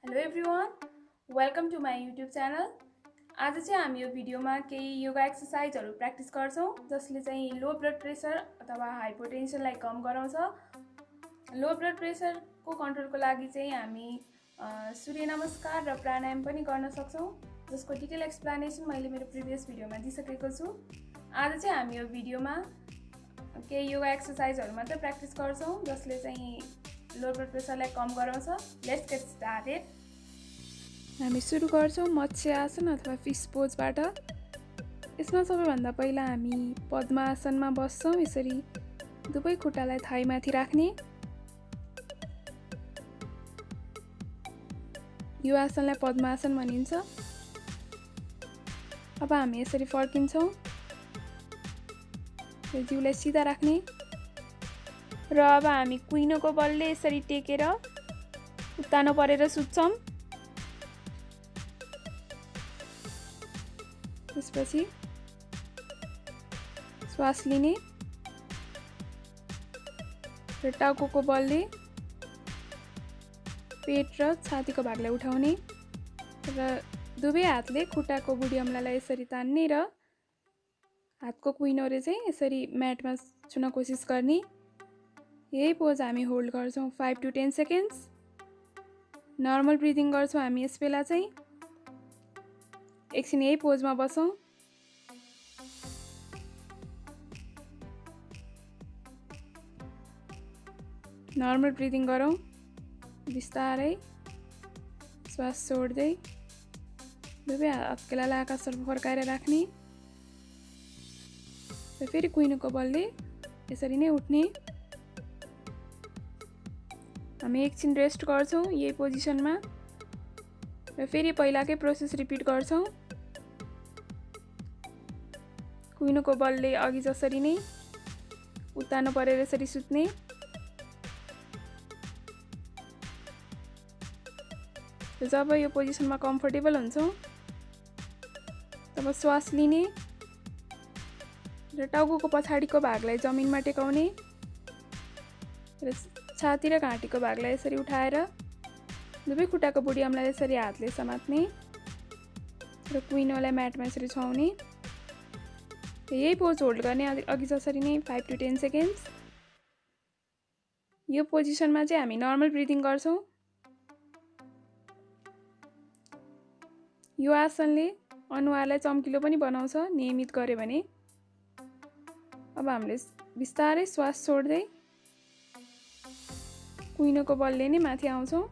Hello everyone, welcome to my YouTube channel. आज चाहिँ हामी यो भिडियोमा केही योगा एक्सर्साइजहरू प्र्याक्टिस गर्छौँ जसले चाहिँ लो ब्लड प्रेसर अथवा हाइपोटेन्सनलाई कम गराउँछ। लो ब्लड प्रेसरको कन्ट्रोलको लागि चाहिँ हामी सूर्य नमस्कार र प्राणायाम पनि गर्न सक्छौँ, जसको डिटेल एक्सप्लेनेसन मैले मेरो प्रिभियस भिडियोमा दिइसकेको छु। आज चाहिँ हामी यो भिडियोमा केही योगा एक्सर्साइजहरू मात्रै प्र्याक्टिस गर्छौँ जसले चाहिँ लो ब्लड प्रेसरलाई कम गराउँछ। Let's get started. हामी सुरु गर्छौँ मत्स्य आसन अथवा फिस पोजबाट। यसमा सबैभन्दा पहिला हामी पद्मासनमा बस्छौँ। यसरी दुवै खुट्टालाई थाइमाथि राख्ने। यो आसनलाई पद्मासन भनिन्छ। अब हामी यसरी फर्किन्छौँ र जिउलाई सिधा राख्ने र अब हामी कुइनोको बलले यसरी टेकेर उत्तानो परेर सुत्छौँ। त्यसपछि श्वास लिने र टाउकोको बलले पेट र छातीको भागलाई उठाउने र दुवै हातले खुट्टाको बुढी अम्लालाई यसरी तान्ने र हातको कुइनोले चाहिँ यसरी म्याटमा छुन कोसिस गर्ने। यही पोज हामी होल्ड गर्छौँ 5 to 10 सेकेन्ड्स। नर्मल ब्रिदिङ गर्छौँ हामी यस बेला चाहिँ। एकछिन यही पोजमा बसौँ। नर्मल ब्रिदिङ गरौँ। बिस्तारै श्वास छोड्दै दुवै हत्केलालाई आकाशतर्फ फर्काएर राख्ने र फेरि कुइनोको बलले यसरी नै उठ्ने। हामी एकछिन रेस्ट गर्छौँ यही पोजिसनमा र फेरि पहिलाकै प्रोसेस रिपिट गर्छौँ। कुइनोको बलले अघि जसरी नै उत्तानो परेर यसरी सुत्ने। जब यो पोजिसनमा कम्फर्टेबल हुन्छौँ तब श्वास लिने र टाउकोको पछाडिको भागलाई जमिनमा टेकाउने र छाती र घाँटीको भागलाई यसरी उठाएर दुवै खुट्टाको बुढी अम्लालाई यसरी हातले समात्ने र कुइनोलाई म्याटमा यसरी छुवाउने। यही पोज होल्ड गर्ने अघि जसरी नै 5 to 10 सेकेन्ड्स। यो पोजिसनमा चाहिँ हामी नर्मल ब्रिदिङ गर्छौँ। यो आसनले अनुहारलाई चम्किलो पनि बनाउँछ नियमित गऱ्यो भने। अब हामीले बिस्तारै श्वास छोड्दै कुइनोको बलले नै माथि आउँछौँ।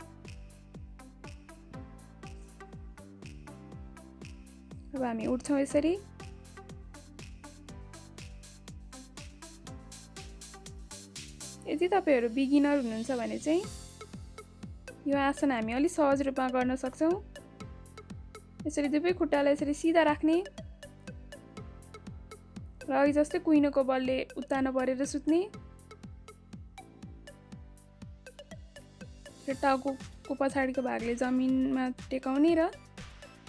अब हामी उठ्छौँ यसरी। यदि तपाईहरु बिगिनर हुनुहुन्छ भने चाहिँ यो आसन हामी अलि सहज रूपमा गर्न सक्छौँ। यसरी दुवै खुट्टालाई यसरी सिधा राख्ने र अघि जस्तै कुइनोको बलले उत्तानो परेर सुत्ने र टाउकोको पछाडिको भागले जमिनमा टेकाउने र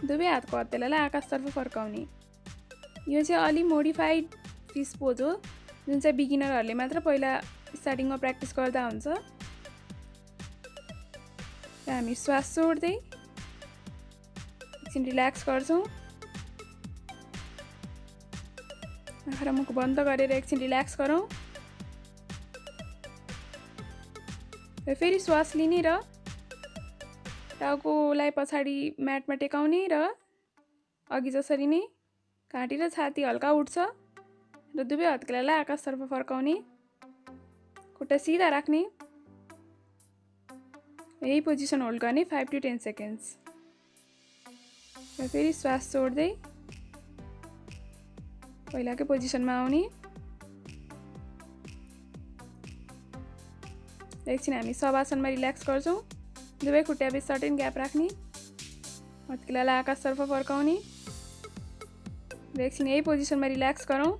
दुवै हातको हत्केलालाई आकाशतर्फ फर्काउने। यो चाहिँ अलि मोडिफाइड फिस पोज हो जुन चाहिँ बिगिनरहरूले मात्र पहिला स्टार्टिङमा प्र्याक्टिस गर्दा हुन्छ। र हामी श्वास छोड्दै एकछिन रिल्याक्स गर्छौँ। आँखा र मुख बन्द गरेर एकछिन रिल्याक्स गरौँ र फेरि श्वास लिने र टाउकोलाई पछाडि म्याटमा टेकाउने र अघि जसरी नै घाँटी र छाती हल्का उठ्छ र दुवै हत्केलालाई आकाशतर्फ फर्काउने। खुट्टा सिधा राख्ने। यही पोजिसन होल्ड गर्ने 5 to 10 सेकेन्ड्स र फेरि श्वास छोड्दै पहिलाकै पोजिसनमा आउने। एकछिन हामी शवासनमा रिल्याक्स गर्छौँ। दुवै खुट्टाबीच सर्टेन ग्याप राख्ने। हत्केलालाई आकाशतर्फ फर्काउने र एकछिन यही पोजिसनमा रिल्याक्स गरौँ।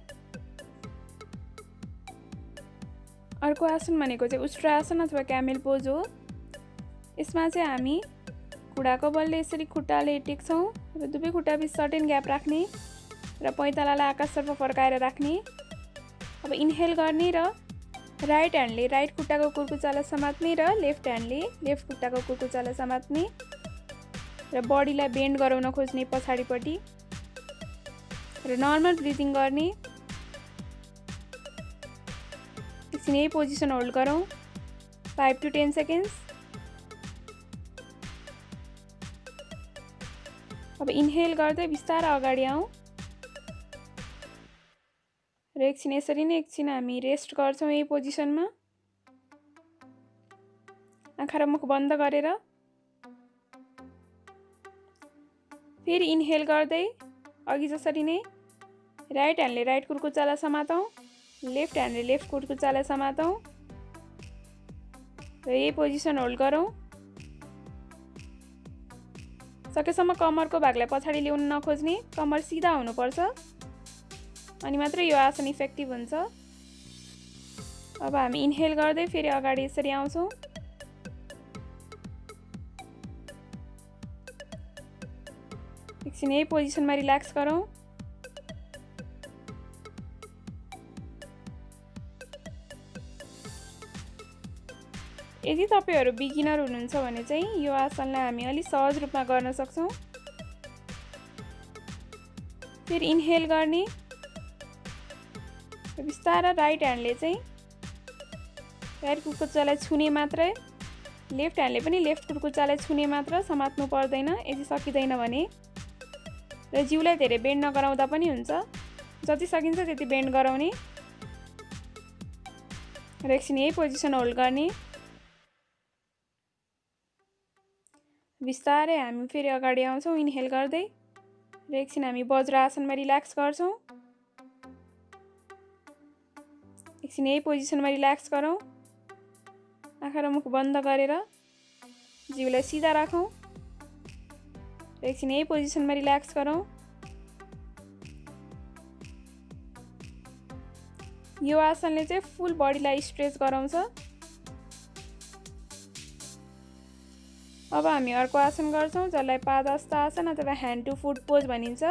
अर्को आसन भनेको चाहिँ उष्ट्रासन अथवा क्यामेल पोज हो। यसमा चाहिँ हामी खुट्टाको बलले यसरी खुट्टाले टेक्छौँ र दुवै खुट्टाबीच सर्टेन ग्याप राख्ने र पैतालालाई आकाशतर्फ फर्काएर राख्ने। अब इन्हेल गर्ने र राइट ह्यान्डले राइट खुट्टाको कुर्कुचालाई समात्ने र लेफ्ट ह्यान्डले लेफ्ट खुट्टाको कुर्कुचालाई समात्ने र बडीलाई बेन्ड गराउन खोज्ने पछाडिपट्टि र नर्मल ब्रिदिङ गर्ने। एकछिन यही पोजिसन होल्ड गरौँ 5 to 10 सेकेन्ड्स। अब इन्हेल गर्दै बिस्तारै अगाडि आउँ र एकछिन यसरी नै एकछिन हामी रेस्ट गर्छौँ यही पोजिसनमा। आँखा र मुख बन्द गरेर फेरि इन्हेल गर्दै अघि जसरी नै राइट ह्यान्डले राइट कुर्कुच्चालाई समातौँ, लेफ्ट ह्यान्डले लेफ्ट कुर्कुच्चालाई समातौँ र यही पोजिसन होल्ड गरौँ। सकेसम्म कम्मरको भागलाई पछाडि ल्याउन नखोज्ने, कम्मर सिधा हुनुपर्छ अनि मात्रै यो आसन इफेक्टिभ हुन्छ। अब हामी इन्हेल गर्दै फेरि अगाडि यसरी आउँछौँ। एकछिन यही पोजिसनमा रिल्याक्स गरौँ। यदि तपाईहरु बिगिनर हुनुहुन्छ भने चाहिँ यो आसनलाई हामी अलि सहज रूपमा गर्न सक्छौं। फेरि इन्हेल गर्ने, बिस्तारै राइट ह्यान्डले चाहिँ राइट कुर्कुच्चालाई छुने मात्रै, लेफ्ट ह्यान्डले पनि लेफ्ट कुर्कुच्चालाई छुने मात्र, समात्नु पर्दैन यदि सकिदैन भने। र जिउलाई धेरै बेन्ड नगराउँदा पनि हुन्छ, जति सकिन्छ त्यति बेन्ड गराउने। र एकछिन यही पोजिसन होल्ड गर्ने। बिस्तारै हामी फेरि अगाडि आउँछौँ इन्हेल गर्दै र एकछिन हामी वज्रासनमा रिल्याक्स गर्छौँ। एकछिन यही पोजिसनमा रिल्याक्स गरौँ। आँखा र मुख बन्द गरेर जिउलाई सिधा राखौँ र एकछिन यही पोजिसनमा रिल्याक्स गरौँ। यो आसनले चाहिँ फुल बडीलाई स्ट्रेच गराउँछ। अब हामी अर्को आसन गर्छौं जसलाई पादहस्त आसन अथवा ह्यान्ड टु फुट पोज भनिन्छ।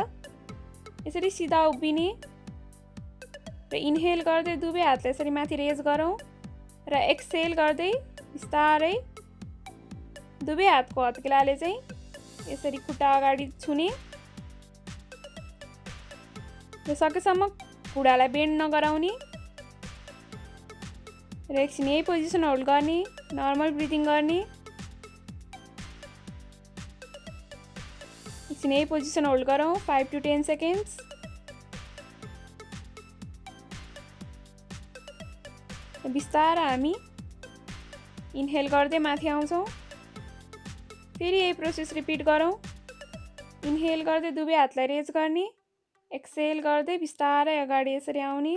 यसरी सिधा उभिने र इन्हेल गर्दै दुवै हातलाई यसरी माथि रेज गरौँ र एक्सहेल गर्दै बिस्तारै दुवै हातको हत्केलाले चाहिँ यसरी खुट्टा अगाडि छुने र सकेसम्म खुट्टालाई बेन्ड नगराउने र एकछिन यही पोजिसन होल्ड गर्ने, नर्मल ब्रिदिङ गर्ने। एकछिन यही पोजिसन होल्ड गरौँ 5 to 10 सेकेन्ड्स। बिस्तारै हामी इन्हेल गर्दै माथि आउँछौँ। फेरि यही प्रोसेस रिपिट गरौँ। इन्हेल गर्दै दुवै हातलाई रेज गर्ने, एक्सहेल गर्दै बिस्तारै अगाडि यसरी आउने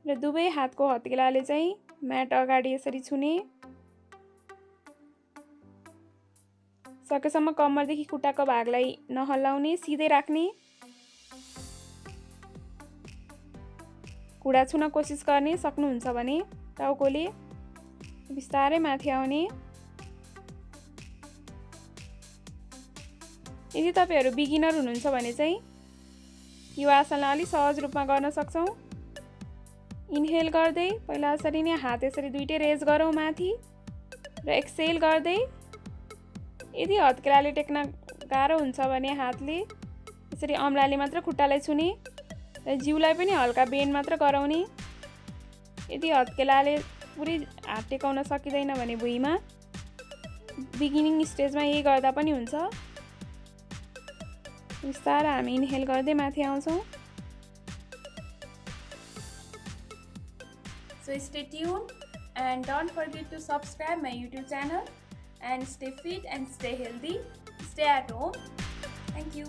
र दुवै हातको हत्केलाले चाहिँ म्याट अगाडि यसरी छुने। सकेसम्म कम्मरदेखि खुट्टाको भागलाई नहल्लाउने, सिधै राख्ने। खुट्टा छुन कोसिस गर्ने सक्नुहुन्छ भने टाउकोले। बिस्तारै माथि आउने। यदि तपाईहरु बिगिनर हुनुहुन्छ भने चाहिँ यो आसनलाई अलि सहज रूपमा गर्न सक्छौं। इन्हेल गर्दै पहिला यसरी नै हात यसरी दुईटै रेज गरौँ माथि र एक्सहेल गर्दै यदि हत्केलाले टेक्न गाह्रो हुन्छ भने हातले यसरी अम्लाले मात्र खुट्टालाई छुने र जिउलाई पनि हल्का बेन्ड मात्र गराउने। यदि हत्केलाले पुरै हात टेकाउन सकिदैन भने भुइँमा बिगिनिङ स्टेजमा यही गर्दा पनि हुन्छ। बिस्तारै हामी इन्हेल गर्दै माथि आउँछौँ। So stay tuned and don't forget to subscribe my YouTube channel and stay fit and stay healthy. Stay at home. Thank you.